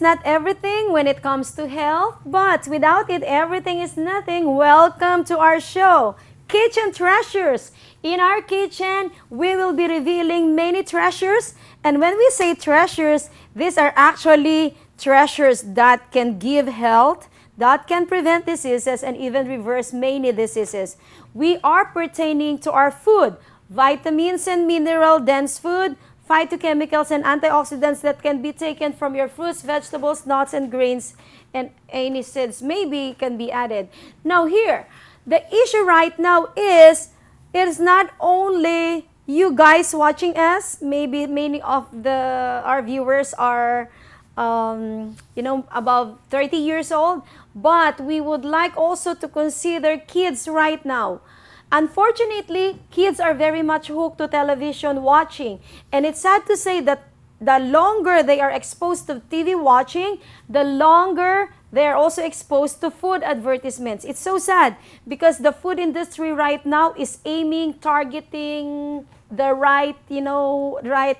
not everything when it comes to health, but without it, everything is nothing. Welcome to our show, Kitchen Treasures. In our kitchen, we will be revealing many treasures. And when we say treasures, these are actually treasures that can give health, that can prevent diseases, and even reverse many diseases. We are pertaining to our food, vitamins and mineral-dense food, phytochemicals and antioxidants that can be taken from your fruits, vegetables, nuts, and grains, and any seeds maybe can be added. Now here, the issue right now is, it is not only you guys watching us, maybe many of our viewers are above 30 years old, but we would like also to consider kids right now. Unfortunately, kids are very much hooked to television watching, and it's sad to say that the longer they are exposed to TV watching, the longer they are also exposed to food advertisements. It's so sad because the food industry right now is targeting the right,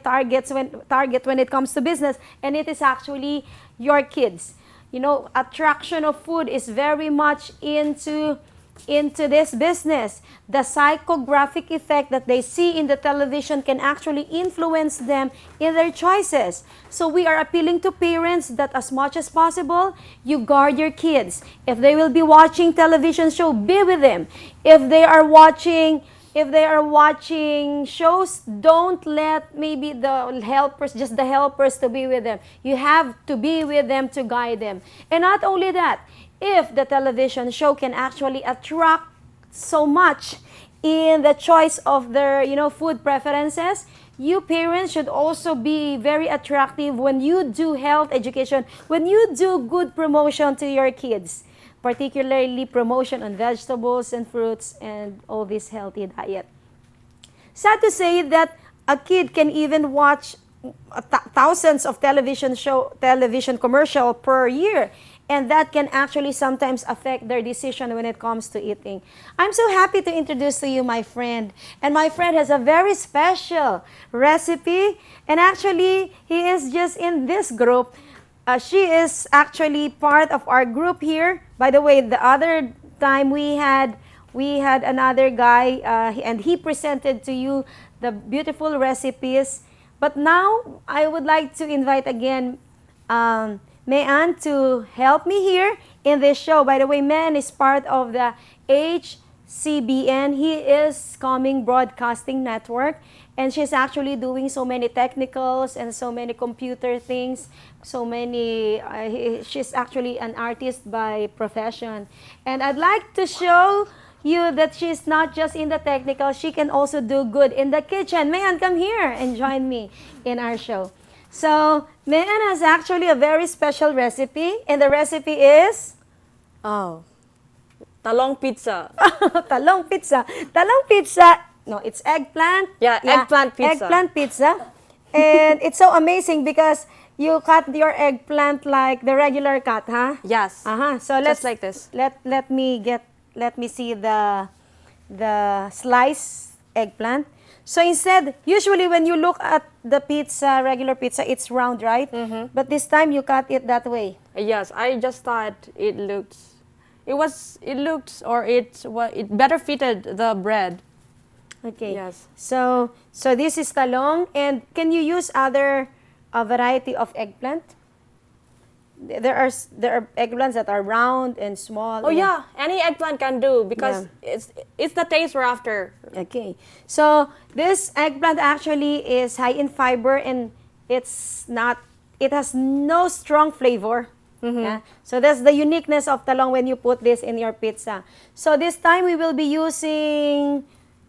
target when it comes to business, and it is actually your kids. Attraction of food is very much into this business. The psychographic effect that they see in the television can actually influence them in their choices. So we are appealing to parents that as much as possible, you guard your kids. If they will be watching television show, be with them. If they are watching shows, don't let maybe the helpers to be with them. You have to be with them to guide them. And not only that, if the television show can actually attract so much in the choice of their food preferences, you parents should also be very attractive when you do health education, when you do good promotion to your kids, particularly promotion on vegetables and fruits and all this healthy diet. Sad to say that a kid can even watch thousands of television commercial per year, and that can actually sometimes affect their decision when it comes to eating. I'm so happy to introduce to you my friend. And my friend has a very special recipe. And actually, he is just in this group. She is actually part of our group here. By the way, the other time we had another guy, and he presented to you the beautiful recipes. But now, I would like to invite again Mayan to help me here in this show. By the way, Mayan is part of the Hcbn. He is Coming Broadcasting Network, and she's actually doing so many technicals and so many computer things, she's actually an artist by profession. And I'd like to show you that she's not just in the technical, she can also do good in the kitchen. Mayan, come here and join me in our show. So, Mayan has actually a very special recipe, and the recipe is? Talong pizza. Talong pizza. Talong pizza, no, it's eggplant. Yeah, eggplant pizza. Eggplant pizza. And it's so amazing because you cut your eggplant like the regular cut, huh? Yes. So let's, just like this. Let me see the sliced eggplant. So instead, usually when you look at the pizza, regular pizza, it's round, right? Mm-hmm. But this time you cut it that way. Yes, I just thought it better fitted the bread. Okay. Yes. So this is talong, and can you use other variety of eggplant? There are eggplants that are round and small. Oh yeah, any eggplant can do because it's the taste we're after. Okay, so this eggplant actually is high in fiber, and it has no strong flavor. Mm-hmm. Yeah? So that's the uniqueness of talong when you put this in your pizza. So this time we will be using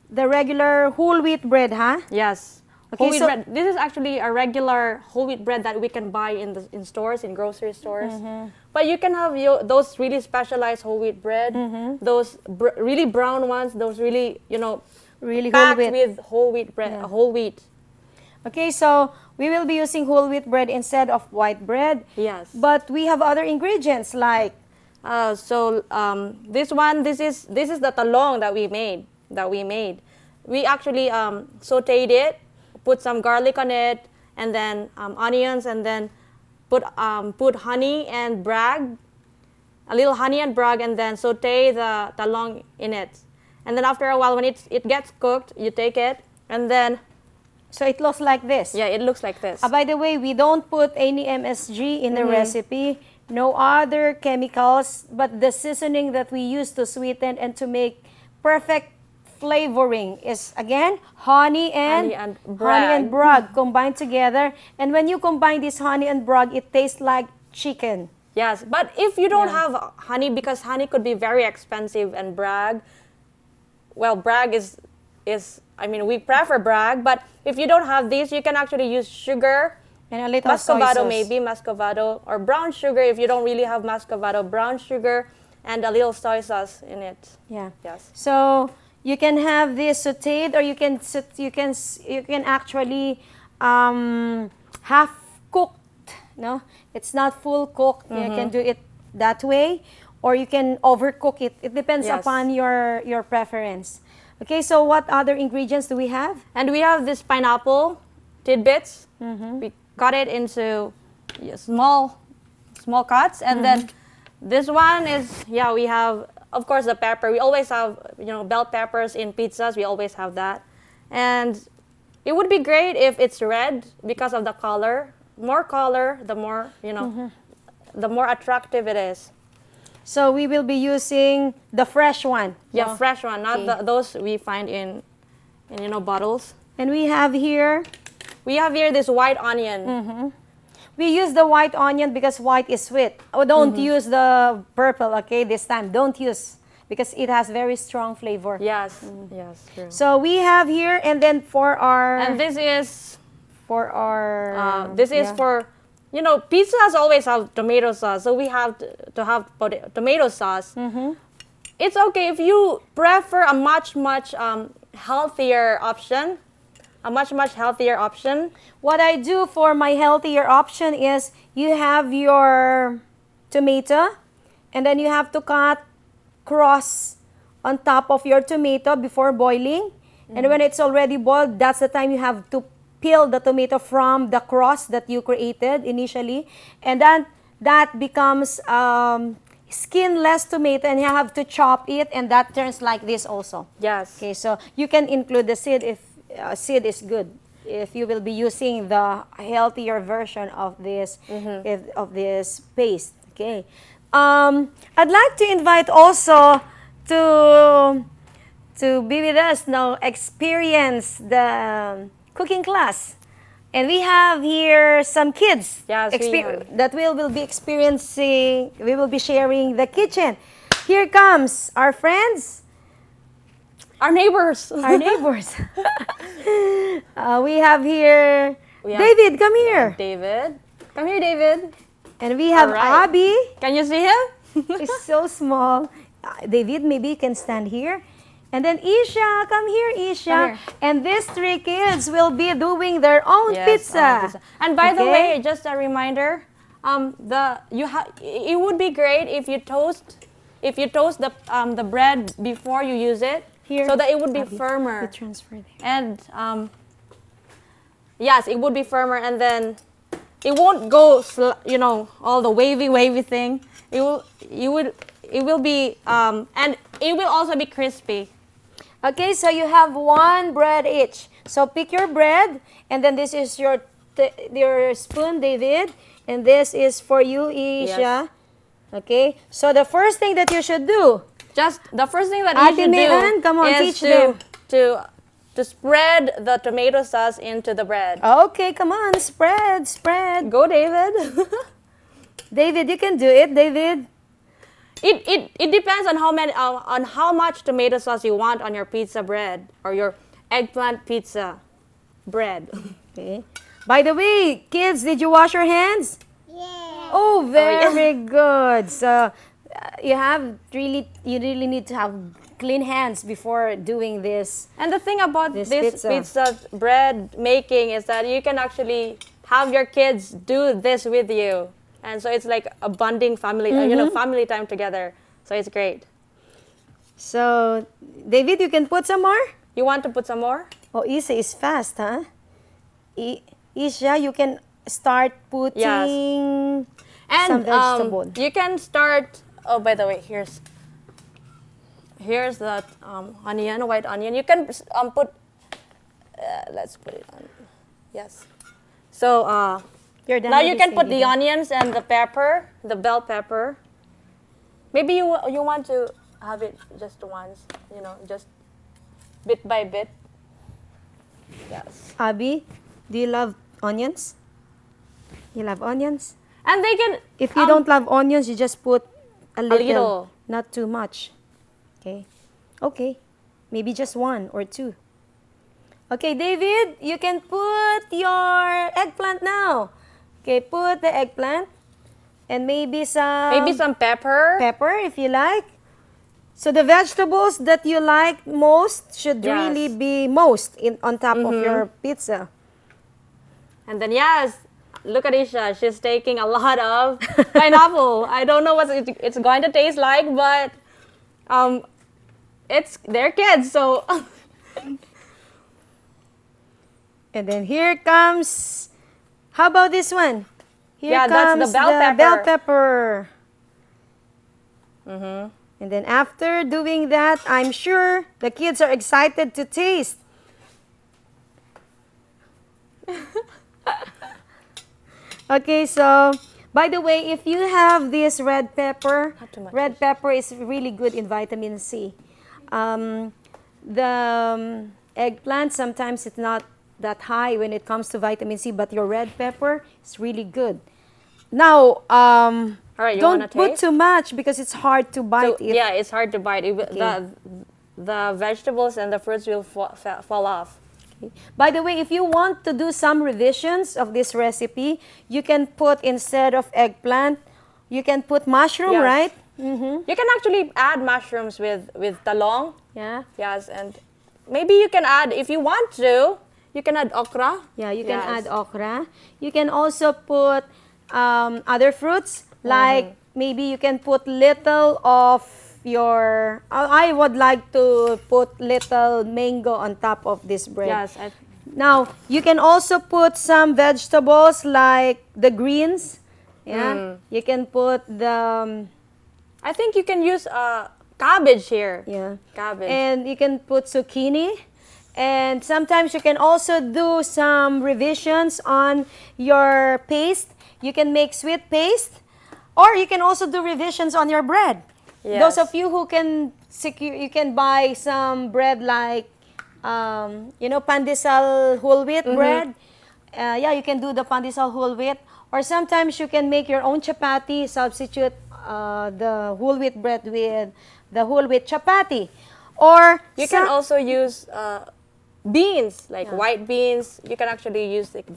the regular whole wheat bread, huh? Yes. Okay, whole wheat bread. This is actually a regular whole wheat bread that we can buy in stores, in grocery stores. Mm-hmm. But you can have those really specialized whole wheat bread, Mm-hmm. those really brown ones, those really really packed whole wheat with whole wheat bread, whole wheat. Okay, so we will be using whole wheat bread instead of white bread. Yes. But we have other ingredients like this is the talong that we made. We actually sauteed it, put some garlic on it, and then onions, and then put honey and brag, a little honey and brag, and then saute the talong in it. And then after a while, when it gets cooked, you take it, and then So it looks like this. yeah, it looks like this. By the way, we don't put any MSG in the recipe, no other chemicals, but the seasoning that we use to sweeten and to make perfect flavoring is, again, honey and brag combined together. And when you combine this honey and brag, it tastes like chicken. Yes, but if you don't have honey, because honey could be very expensive, and brag, well, brag is I mean, we prefer brag, but if you don't have these, you can actually use sugar And a little soy Muscovado sauce. maybe, Muscovado, or brown sugar if you don't really have Muscovado, brown sugar, and a little soy sauce in it. Yeah. Yes. So you can have this sautéed, or you can actually half cooked. No, it's not full cooked. You can do it that way, or you can overcook it. It depends Yes. upon your preference. Okay. So what other ingredients do we have? And we have this pineapple tidbits. We cut it into small cuts, and then this one is, yeah, we have, of course, the pepper. We always have, bell peppers in pizzas. We always have that. And it would be great if it's red because of the color. More color, the more, the more attractive it is. So we will be using the fresh one. Yeah, No? fresh one, not Okay. those we find in bottles. And we have here, We have here this white onion. we use the white onion because white is sweet. Oh, don't use the purple, okay, this time. Don't use, because it has very strong flavor. Yes, yes, true. So we have here, and then for our... And this is for our... for, pizzas always have tomato sauce, so we have to have tomato sauce. It's okay if you prefer a much healthier option. A much healthier option. What I do for my healthier option is you have your tomato, and then you have to cut cross on top of your tomato before boiling. And when it's already boiled, that's the time you have to peel the tomato from the cross that you created initially. And then that becomes skinless tomato, and you have to chop it, and that turns like this also. Yes. Okay, so you can include the seed if seed is good, if you will be using the healthier version of this of this paste. Okay, I'd like to invite also to be with us now, experience the cooking class, and we have here some kids. Yes, we have. That we will be experiencing. We will be sharing the kitchen. Here comes our friends. Our neighbors. Our neighbors. We have here have David, come here. David. Come here, David. And we have Alright. Abby. Can you see him? He's so small. David, maybe you can stand here. And then Isha, come here, Isha. Come here. And these three kids will be doing their own pizza. And by the Okay? way, just a reminder, it would be great if you toast the bread before you use it. Here, so that it would be Abby, firmer. you transfer there. And yes, it would be firmer, and then it won't go, all the wavy thing. It will be, and it will also be crispy. Okay, so you have one bread each. So pick your bread, and then this is your spoon, David, and this is for you, Isha. Yes. Okay, so the first thing that you should do, Just the first thing that Ate you should Mian, come on, do is teach them. to spread the tomato sauce into the bread. okay, come on, spread. Go, David. David, you can do it, David. It depends on how much tomato sauce you want on your pizza bread or your eggplant pizza bread. Okay. By the way, kids, did you wash your hands? Yeah. Oh, very good. So you really need to have clean hands before doing this. And the thing about This this pizza. pizza bread making is that you can actually have your kids do this with you, and so it's like a bonding family, family time together. So it's great. So, David, you can put some more? You want to put some more? Oh, Isa is fast, huh? Isha, you can start putting And some vegetable. you can start. Oh, by the way, here's that onion, white onion. You can put. Let's put it on. Yes. So You're done now with you this, can put David. the onions and the pepper, the bell pepper. Maybe you want to have it just once, just bit by bit. Yes. Abby, do you love onions? You love onions? And they can. If you don't love onions, you just put a little, little. not too much. Okay. Okay. Maybe just one or two. Okay, David, you can put your eggplant now. Okay, put the eggplant and maybe some pepper. pepper if you like. So the vegetables that you like most should Yes. really be most on top of your pizza. And then yes, look at Isha. She's taking a lot of pineapple. I don't know what it's going to taste like, but they're kids, so. And then here comes, how about this one? Here Yeah, that's comes the bell pepper. bell pepper. And then after doing that, I'm sure the kids are excited to taste. Okay, so by the way, if you have this red pepper, Not too much. red pepper is really good in vitamin C. The eggplant, sometimes it's not that high when it comes to vitamin C, but your red pepper is really good. Now, right, you don't wanna put taste? too much because it's hard to bite. So, yeah, it's hard to bite. The vegetables and the fruits will fall off. By the way, if you want to do some revisions of this recipe, you can put, instead of eggplant, you can put mushroom, Yes. right? You can actually add mushrooms with talong. Yeah. Yes, and maybe you can add, if you want to, you can add okra. Yeah, you can Yes. add okra. You can also put other fruits, like maybe you can put little of your, I would like to put little mango on top of this bread. Yes. Now, you can also put some vegetables like the greens. Yeah, you can put the, I think you can use cabbage here. yeah. Cabbage. And you can put zucchini. And sometimes you can also do some revisions on your paste. You can make sweet paste, or you can also do revisions on your bread. Yes. Those of you who can you can buy some bread like, pandesal whole wheat bread. Yeah, you can do the pandesal whole wheat. Or sometimes you can make your own chapati, substitute the whole wheat bread with the whole wheat chapati. Or You can also use beans, like white beans. You can actually use like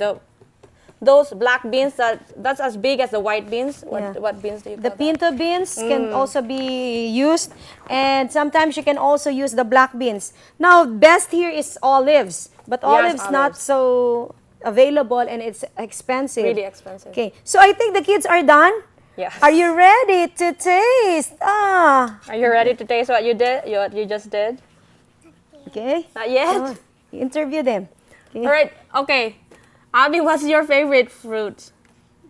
those black beans that's as big as the white beans. What beans do you call the that? pinto beans can also be used, and sometimes you can also use the black beans. Now, best here is olives, but olives not olives. so available and it's expensive. Really expensive. Okay, so I think the kids are done. Yes. Are you ready to taste? Are you ready to taste what you did? What you just did? Okay. Not yet. Oh, interview them. Okay. All right. Okay. Abby, what's your favorite fruit?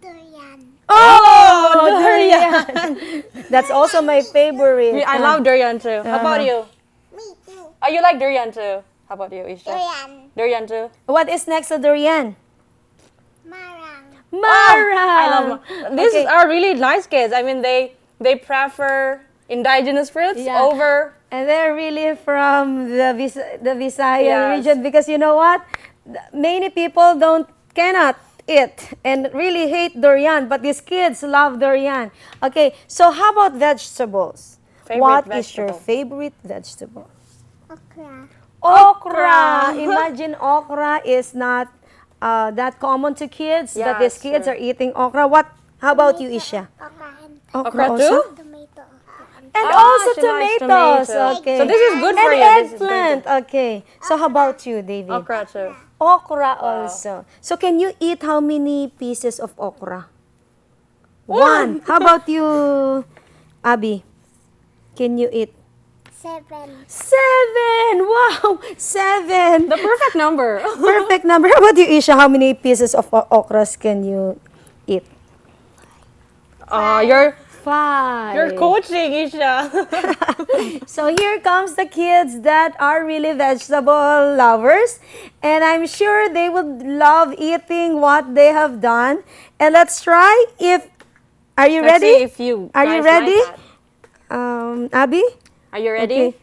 Durian. Oh, durian. That's also my favorite. I love durian too. How about you? Me too. Oh, you like durian too? How about you, Isha? Durian. Durian too. What is next to durian? Marang. Marang. I love. These are really nice kids. I mean, they prefer indigenous fruits Yeah. over. And they're really from the Visayan Yes. region, because you know what? Many people cannot eat and really hate durian, but these kids love durian. Okay, so how about vegetables? Favorite What is your vegetable? favorite vegetable? Okra. Okra. Imagine okra is not that common to kids, but these Yes, kids sure. are eating okra. How about you, Isha? Okra and Okra also? too? tomato. Okra and And Ah, also she likes tomatoes. tomatoes. Okay. So this is good for and you. This is eggplant. Okay. So how about you, David? Okra too. Okra also. So can you eat how many pieces of okra? One. How about you, Abby? Can you eat 7. 7! Wow! 7! The perfect number. Perfect number. How about you, Isha? How many pieces of okras can you eat? You're 5. coaching, Isha. So here comes the kids that are really vegetable lovers. And I'm sure they would love eating what they have done. And let's try if... Are you Let's ready? see if you Are you guys like ready? that. Abby? Are you ready? Okay.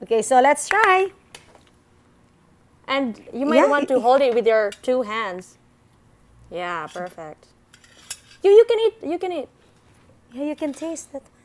Okay, so let's try. And you might Yeah. want to hold it with your 2 hands. Yeah, perfect. You can eat. You can eat. Yeah, you can taste that one.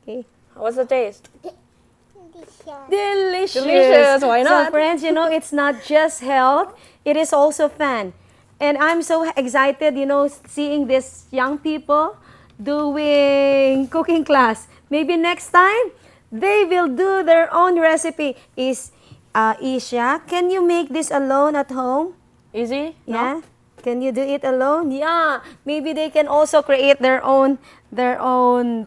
Okay. What's the taste? Delicious. Delicious. Delicious, why So not? friends, you know, it's not just health, it is also fun. And I'm so excited, you know, seeing these young people doing cooking class. Maybe next time, they will do their own recipe. Isha, can you make this alone at home? Easy? No? Yeah? Can you do it alone? Yeah. Maybe they can also create their own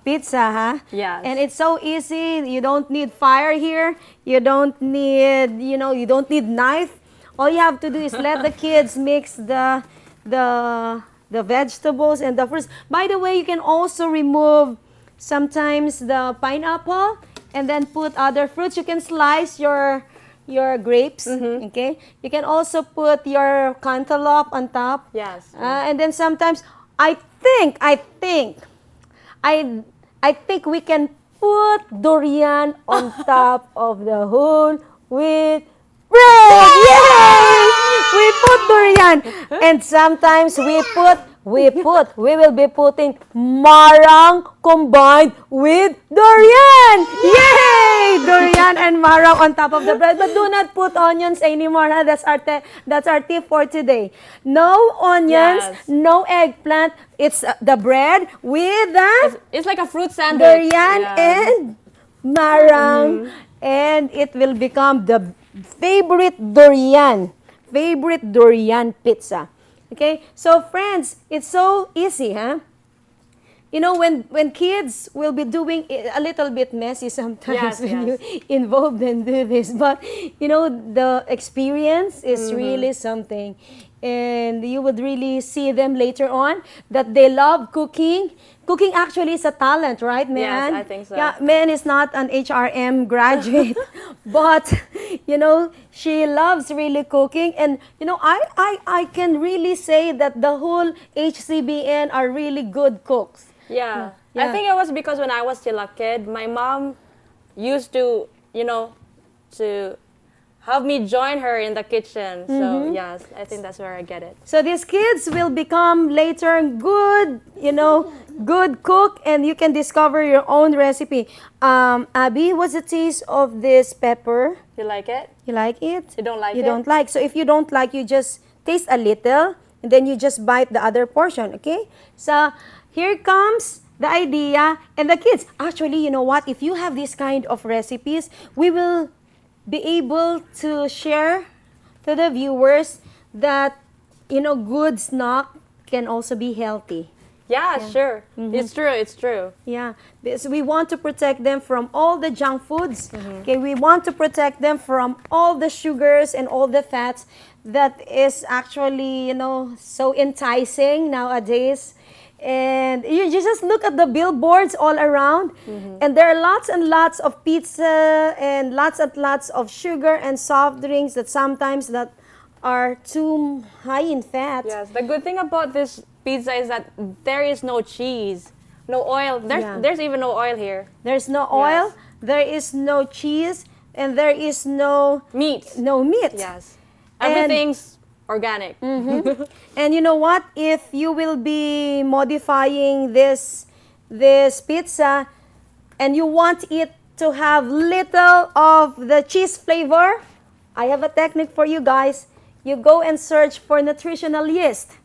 pizza, huh? Yes. And it's so easy. You don't need fire here. You don't need, you know, you don't need knife. All you have to do is let the kids mix the vegetables and the fruits. By the way, you can also remove sometimes the pineapple and then put other fruits. You can slice your grapes, okay? You can also put your cantaloupe on top. Yes. And then sometimes I think we can put durian on top of the whole with bread. Yay! We put durian. And sometimes we will be putting marang combined with durian. Yay! Durian and marang on top of the bread. But do not put onions anymore. Huh? That's our tip for today. No onions, Yes. no eggplant. It's the bread with the It's like a fruit sandwich. durian Yeah. and marang. And it will become the favorite durian pizza. Okay, so friends, it's so easy, huh? You know, when kids will be doing it a little bit messy sometimes Yes, when yes. you involve them do this, but you know, the experience is really something. And you would really see them later on that they love cooking. Cooking actually is a talent, right, man? Yes, I think so. Yeah, Man is not an HRM graduate, but you know, she loves really cooking. And you know, I can really say that the whole HCBN are really good cooks. Yeah. Yeah. I think it was because when I was still a kid, my mom used to, you know, to have me join her in the kitchen. So yes, I think that's where I get it. So these kids will become later good, you know, good cook, and you can discover your own recipe. Abby, what's the taste of this pepper? You like it? You like it? You don't like You it? don't like. So if you don't like, you just taste a little, and then you just bite the other portion, okay? So here comes the idea, and the kids. Actually, you know what? If you have this kind of recipes, we will be able to share to the viewers that, you know, good snack can also be healthy. Yeah, sure. It's true. It's true. Yeah, because we want to protect them from all the junk foods. Okay, we want to protect them from all the sugars and all the fats that is actually, you know, so enticing nowadays. And you just look at the billboards all around, and there are lots and lots of pizza and lots of sugar and soft drinks that sometimes that are too high in fat. Yes. The good thing about this pizza is that there is no cheese, no oil. There's even no oil here. There's no oil, Yes. there is no cheese, and there is no Meat. meat. Yes. And- Everything's organic. And you know what? If you will be modifying this pizza and you want it to have little of the cheese flavor, I have a technique for you guys. You go and search for nutritional yeast.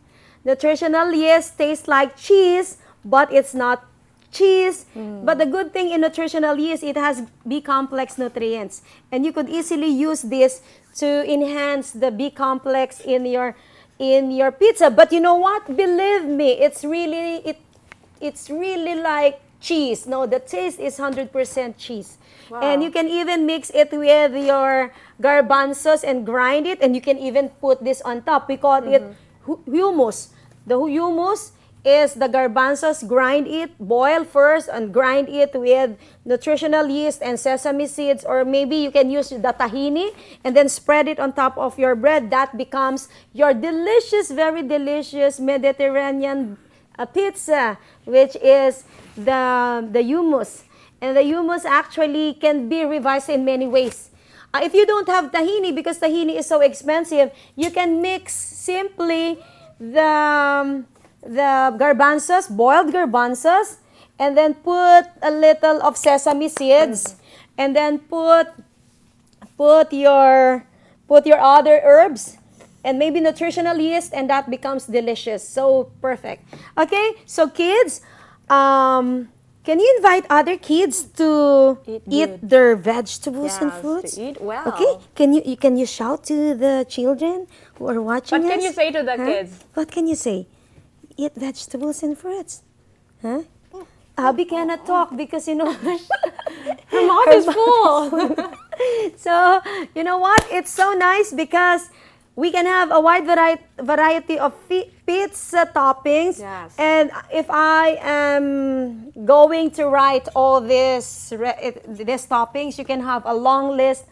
Nutritional yeast tastes like cheese, but it's not cheese. But the good thing in nutritional yeast, it has B-complex nutrients. And you could easily use this to enhance the B-complex in your pizza. But you know what? Believe me, it's really like cheese. No, the taste is 100% cheese. And you can even mix it with your garbanzos and grind it, and you can even put this on top. We call it hummus. The hummus is the garbanzos, grind it, boil first, and grind it with nutritional yeast and sesame seeds, or maybe you can use the tahini and then spread it on top of your bread. That becomes your delicious, very delicious Mediterranean pizza, which is the hummus. And the hummus actually can be revised in many ways. If you don't have tahini, because tahini is so expensive, you can mix simply the garbanzos, boiled garbanzos, and then put a little of sesame seeds, and then put your other herbs, and maybe nutritional yeast, and that becomes delicious. So perfect. Okay, so kids, can you invite other kids to eat their vegetables and fruits? To eat well. Okay, can you shout to the children who are watching us? What can you say to the kids? What can you say? Eat vegetables and fruits. Huh? Abby cannot talk because, you know, Her mouth is full. So, you know what? It's so nice because we can have a wide variety of pizza toppings. Yes. And if I am going to write all these toppings, you can have a long list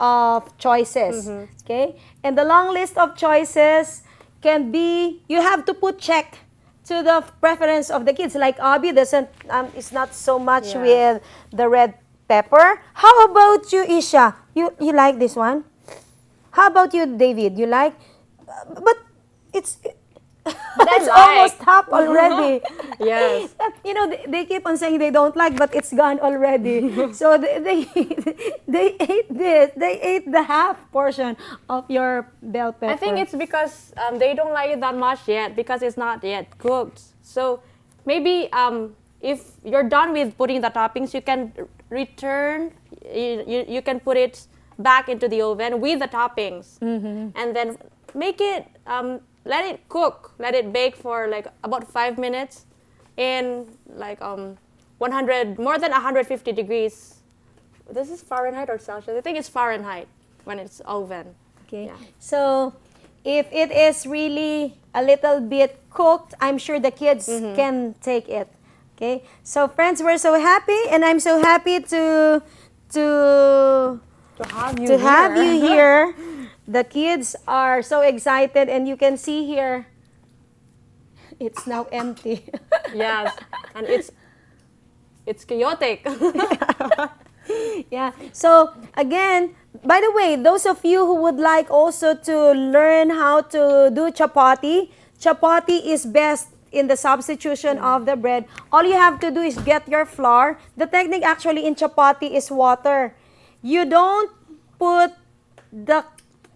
of choices. Okay? And the long list of choices can be, you have to put check to the preference of the kids. Like Abby doesn't, is not so much with the red pepper. How about you, Isha? You like this one? How about you, David? You like? But it's it's almost half already. Yes. You know, they keep on saying they don't like, but it's gone already. So they ate this. They ate the half portion of your bell pepper. I think it's because they don't like it that much yet because it's not yet cooked. So maybe if you're done with putting the toppings, you can return. You can put it back into the oven with the toppings, and then make it. Let it cook. Let it bake for like about 5 minutes in like 100, more than 150 degrees. This is Fahrenheit or Celsius? I think it's Fahrenheit when it's oven. Okay. Yeah. So if it is really a little bit cooked, I'm sure the kids can take it. Okay. So friends, we're so happy, and I'm so happy to have you here. The kids are so excited, and you can see here, it's now empty. Yes, and it's chaotic. Yeah. So again, by the way, those of you who would like also to learn how to do chapati is best in the substitution of the bread. All you have to do is get your flour. The technique actually in chapati is water. You don't put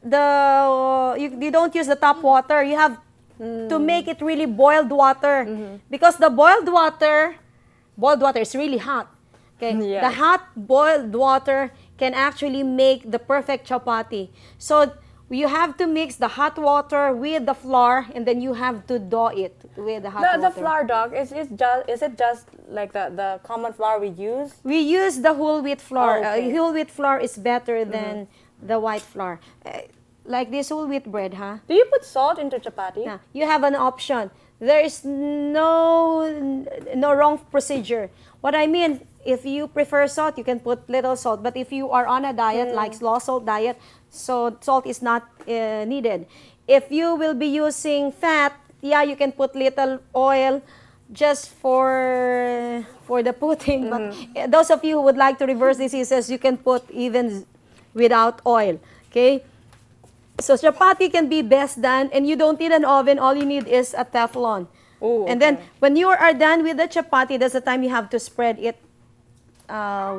you don't use the top water. You have to make it really boiled water, because the boiled water is really hot. Okay, Yes. the hot boiled water can actually make the perfect chapati. So you have to mix the hot water with the flour, and then you have to dough it with the hot water. The flour, dog, is it just like the common flour we use? We use the whole wheat flour. Oh, okay. Whole wheat flour is better than the white flour. Like this whole wheat bread, huh? Do you put salt into chapati? Yeah, you have an option. There is no wrong procedure. What I mean, if you prefer salt, you can put little salt. But if you are on a diet, like low salt diet, so salt is not needed. If you will be using fat, yeah, you can put little oil just for the pudding. But those of you who would like to reverse diseases, you can put even without oil. Okay. So chapati can be best done, and you don't need an oven. All you need is a Teflon. Ooh, And then okay. when you are done with the chapati, that's the time you have to spread it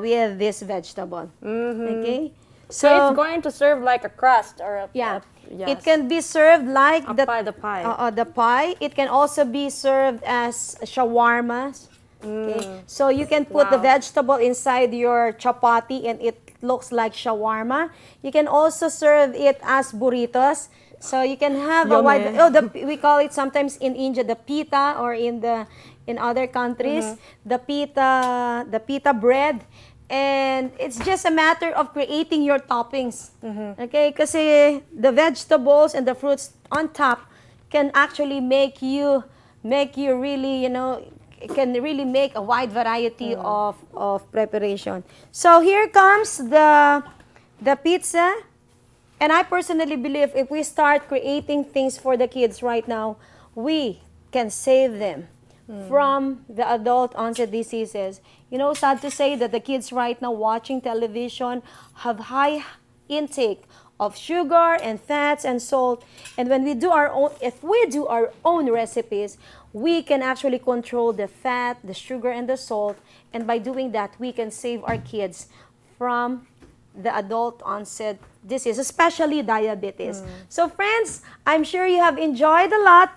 with this vegetable. Okay? So it's going to serve like a crust or a Yeah. yes. It can be served like A the pie, the pie. the pie. It can also be served as shawarmas. Okay? So you can put the Wow. vegetable inside your chapati, and it looks like shawarma. You can also serve it as burritos. So you can have a wide, we call it sometimes in India the pita, or in other countries the pita bread. And it's just a matter of creating your toppings. Okay, kasi the vegetables and the fruits on top can actually make you really, it can really make a wide variety of preparation. So here comes the pizza. And I personally believe if we start creating things for the kids right now, we can save them from the adult onset diseases. Sad to say that the kids right now watching television have high intake of sugar and fats and salt. And when we do if we do our own recipes, we can actually control the fat, the sugar, and the salt. And by doing that, we can save our kids from the adult onset disease, especially diabetes. So friends, I'm sure you have enjoyed a lot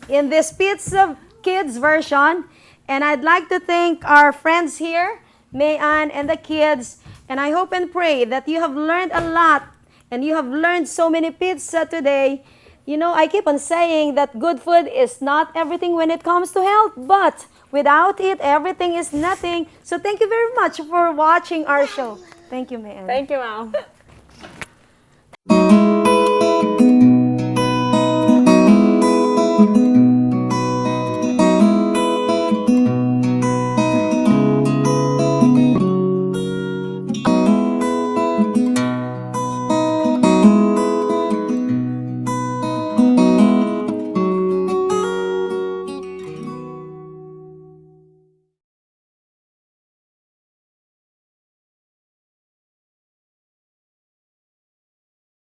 in this Pizza Kids version. And I'd like to thank our friends here, Mayan and the kids. And I hope and pray that you have learned a lot and you have learned so many pizza today. I keep on saying that good food is not everything when it comes to health, but without it, everything is nothing. So thank you very much for watching our show. Thank you, Mayan. Thank you, Ma'am.